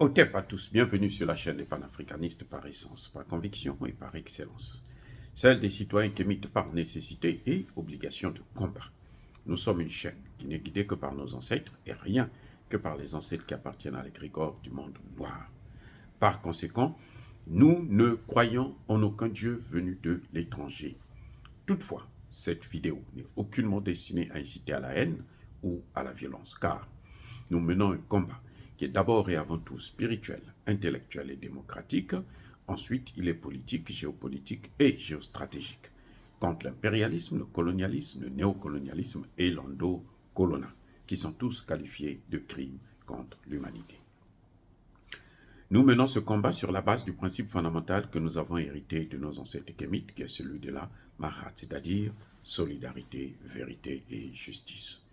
Au TEP à tous, bienvenue sur la chaîne des panafricanistes par essence, par conviction et par excellence. Celle des citoyens qui émitent par nécessité et obligation de combat. Nous sommes une chaîne qui n'est guidée que par nos ancêtres et rien que par les ancêtres qui appartiennent à l'égrégore du monde noir. Par conséquent, nous ne croyons en aucun Dieu venu de l'étranger. Toutefois, cette vidéo n'est aucunement destinée à inciter à la haine ou à la violence, car nous menons un combat qui est d'abord et avant tout spirituel, intellectuel et démocratique. Ensuite, il est politique, géopolitique et géostratégique, contre l'impérialisme, le colonialisme, le néocolonialisme et l'endocolona, qui sont tous qualifiés de crimes contre l'humanité. Nous menons ce combat sur la base du principe fondamental que nous avons hérité de nos ancêtres kémites, qui est celui de la Mahat, c'est-à-dire solidarité, vérité et justice.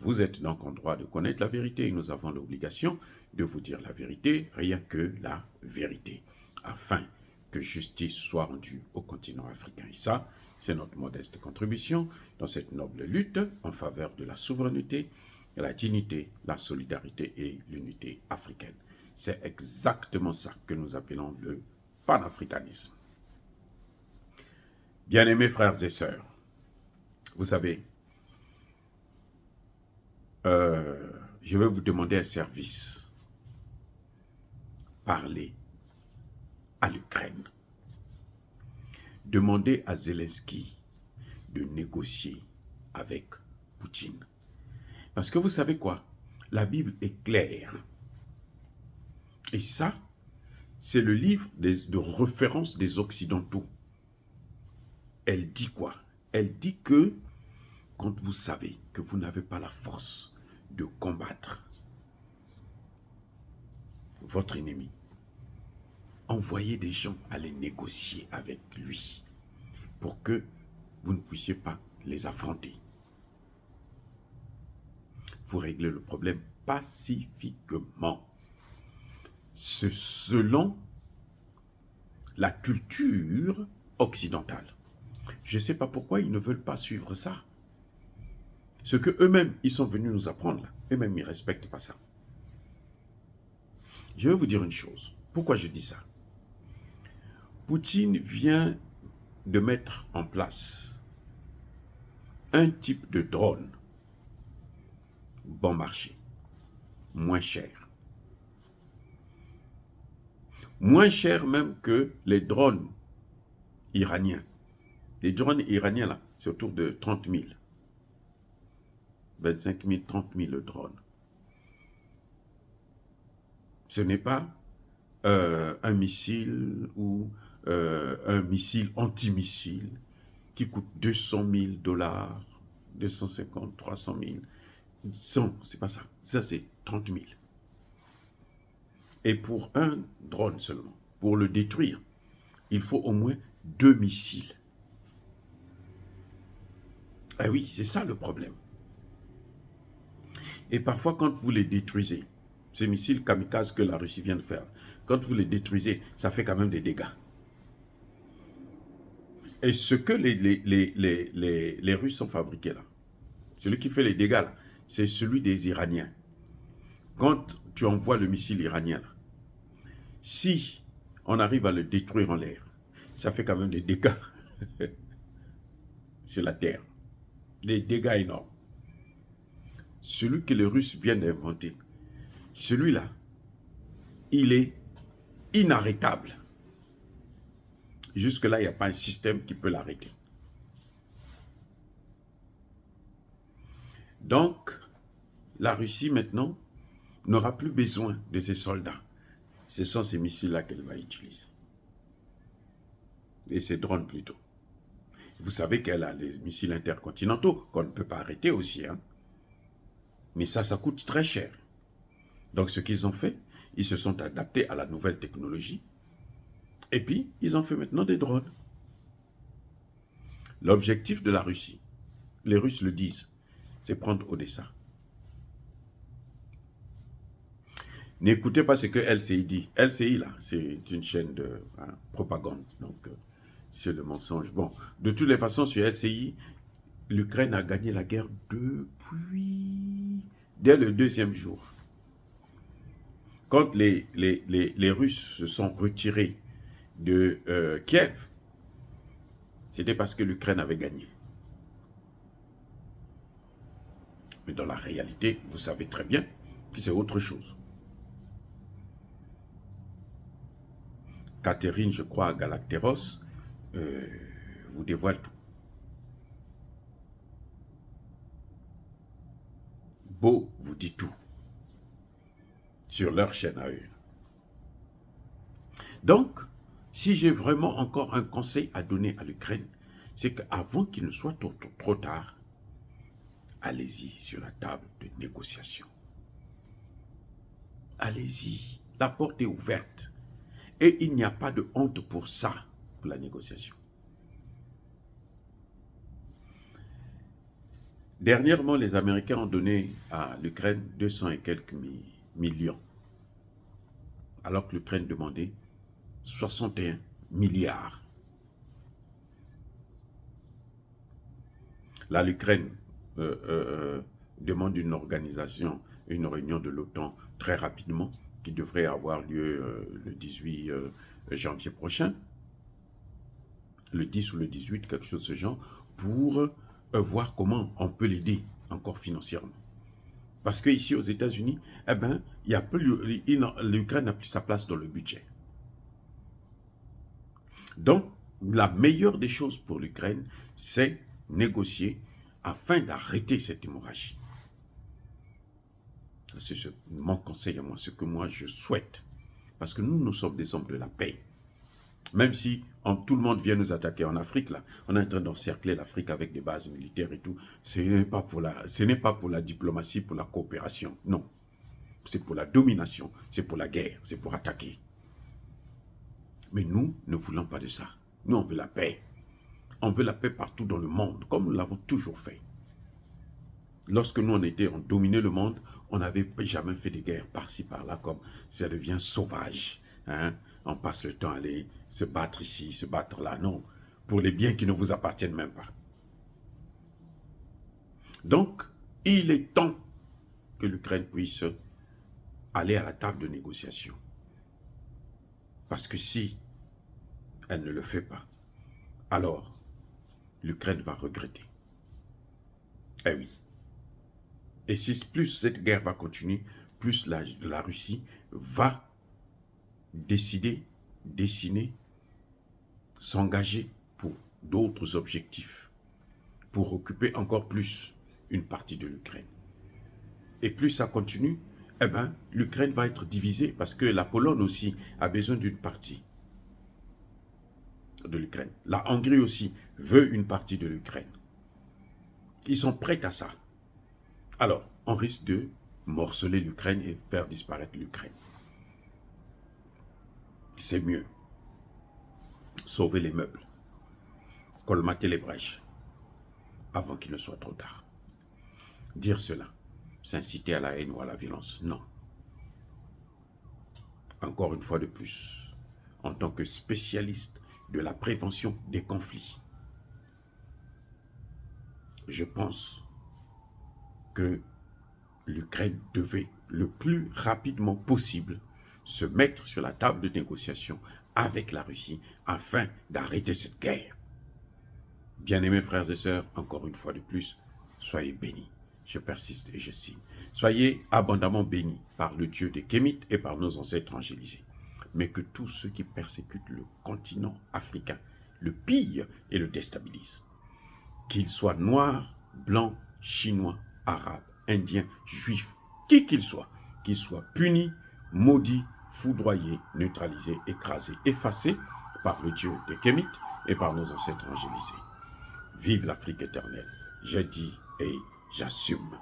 Vous êtes donc en droit de connaître la vérité et nous avons l'obligation de vous dire la vérité, rien que la vérité, afin que justice soit rendue au continent africain. Et ça, c'est notre modeste contribution dans cette noble lutte en faveur de la souveraineté, la dignité, la solidarité et l'unité africaine. C'est exactement ça que nous appelons le panafricanisme. Bien-aimés frères et sœurs, vous savez, je vais vous demander un service. Parlez à l'Ukraine. Demandez à Zelensky de négocier avec Poutine. Parce que vous savez quoi? La Bible est claire. Et ça, c'est le livre de référence des Occidentaux. Elle dit quoi? Elle dit que quand vous savez que vous n'avez pas la force de combattre votre ennemi, envoyez des gens aller négocier avec lui pour que vous ne puissiez pas les affronter. Vous réglez le problème pacifiquement. C'est selon la culture occidentale. Je ne sais pas pourquoi ils ne veulent pas suivre ça. Ce que eux-mêmes, ils sont venus nous apprendre, là, eux-mêmes, ils ne respectent pas ça. Je vais vous dire une chose. Pourquoi je dis ça? Poutine vient de mettre en place un type de drone bon marché, moins cher. Moins cher même que les drones iraniens. Les drones iraniens, là, c'est autour de 30 000. 25 000, 30 000 le drone. Ce n'est pas un missile ou un missile antimissile qui coûte 200 000 $, 250, 300 000. 100, c'est pas ça. Ça, c'est 30 000. Et pour un drone seulement, pour le détruire, il faut au moins 2 missiles. Ah oui, c'est ça le problème. Et parfois, quand vous les détruisez, ces missiles kamikazes que la Russie vient de faire, quand vous les détruisez, ça fait quand même des dégâts. Et ce que les Russes ont fabriqué là, celui qui fait les dégâts là, c'est celui des Iraniens. Quand tu envoies le missile iranien là, si on arrive à le détruire en l'air, ça fait quand même des dégâts sur la terre. Des dégâts énormes. Celui que les Russes viennent d'inventer, celui-là, il est inarrêtable. Jusque-là, il n'y a pas un système qui peut l'arrêter. Donc, la Russie, maintenant, n'aura plus besoin de ses soldats. Ce sont ces missiles-là qu'elle va utiliser. Et ces drones plutôt. Vous savez qu'elle a des missiles intercontinentaux qu'on ne peut pas arrêter aussi, hein. Mais ça coûte très cher. Donc, ce qu'ils ont fait, ils se sont adaptés à la nouvelle technologie. Et puis, ils ont fait maintenant des drones. L'objectif de la Russie, les Russes le disent, c'est prendre Odessa. N'écoutez pas ce que LCI dit. LCI, là, c'est une chaîne de propagande. Donc, c'est le mensonge. Bon, de toutes les façons, sur LCI, l'Ukraine a gagné la guerre dès le 2e jour. quand les Russes se sont retirés de Kiev, c'était parce que l'Ukraine avait gagné. Mais dans la réalité, vous savez très bien que c'est autre chose. Catherine, je crois, à Galacteros, vous dévoile tout. Beau vous dit tout sur leur chaîne à eux. Donc, si j'ai vraiment encore un conseil à donner à l'Ukraine, c'est qu'avant qu'il ne soit trop tard, allez-y sur la table de négociation. Allez-y, la porte est ouverte. Et il n'y a pas de honte pour ça, pour la négociation. Dernièrement, les Américains ont donné à l'Ukraine 200 et quelques millions, alors que l'Ukraine demandait 61 milliards. Là, l'Ukraine demande une organisation, une réunion de l'OTAN très rapidement, qui devrait avoir lieu le 18 janvier prochain, le 10 ou le 18, quelque chose de ce genre, pour voir comment on peut l'aider encore financièrement. Parce qu'ici aux États-Unis, eh ben, l'Ukraine n'a plus sa place dans le budget. Donc, la meilleure des choses pour l'Ukraine, c'est négocier afin d'arrêter cette hémorragie. C'est mon conseil à moi, ce que moi je souhaite. Parce que nous sommes des hommes de la paix. Même si tout le monde vient nous attaquer en Afrique, là, on est en train d'encercler l'Afrique avec des bases militaires et tout. Ce n'est pas pour la diplomatie, pour la coopération. Non. C'est pour la domination, c'est pour la guerre, c'est pour attaquer. Mais nous ne voulons pas de ça. Nous, on veut la paix. On veut la paix partout dans le monde, comme nous l'avons toujours fait. Lorsque nous, on dominait le monde, on n'avait jamais fait de guerre par-ci, par-là, comme ça devient sauvage. Hein? On passe le temps à aller se battre ici, se battre là. Non, pour les biens qui ne vous appartiennent même pas. Donc, il est temps que l'Ukraine puisse aller à la table de négociation. Parce que si elle ne le fait pas, alors l'Ukraine va regretter. Eh oui. Et si plus cette guerre va continuer, plus la Russie va décider, dessiner, s'engager pour d'autres objectifs, pour occuper encore plus une partie de l'Ukraine. Et plus ça continue, eh ben, l'Ukraine va être divisée parce que la Pologne aussi a besoin d'une partie de l'Ukraine. La Hongrie aussi veut une partie de l'Ukraine. Ils sont prêts à ça. Alors, on risque de morceler l'Ukraine et faire disparaître l'Ukraine. C'est mieux. Sauver les meubles. Colmater les brèches. Avant qu'il ne soit trop tard. Dire cela, s'inciter à la haine ou à la violence, non. Encore une fois de plus, en tant que spécialiste de la prévention des conflits, je pense que l'Ukraine devait le plus rapidement possible se mettre sur la table de négociation avec la Russie afin d'arrêter cette guerre. Bien-aimés frères et sœurs, encore une fois de plus, soyez bénis. Je persiste et je signe. Soyez abondamment bénis par le Dieu des Kémites et par nos ancêtres angélisés. Mais que tous ceux qui persécutent le continent africain le pillent et le déstabilisent. Qu'ils soient noirs, blancs, chinois, arabes, indiens, juifs, qui qu'ils soient punis, maudits, foudroyés, neutralisés, écrasés, effacés par le Dieu des Kémites et par nos ancêtres angélisés. Vive l'Afrique éternelle. Je dis et j'assume.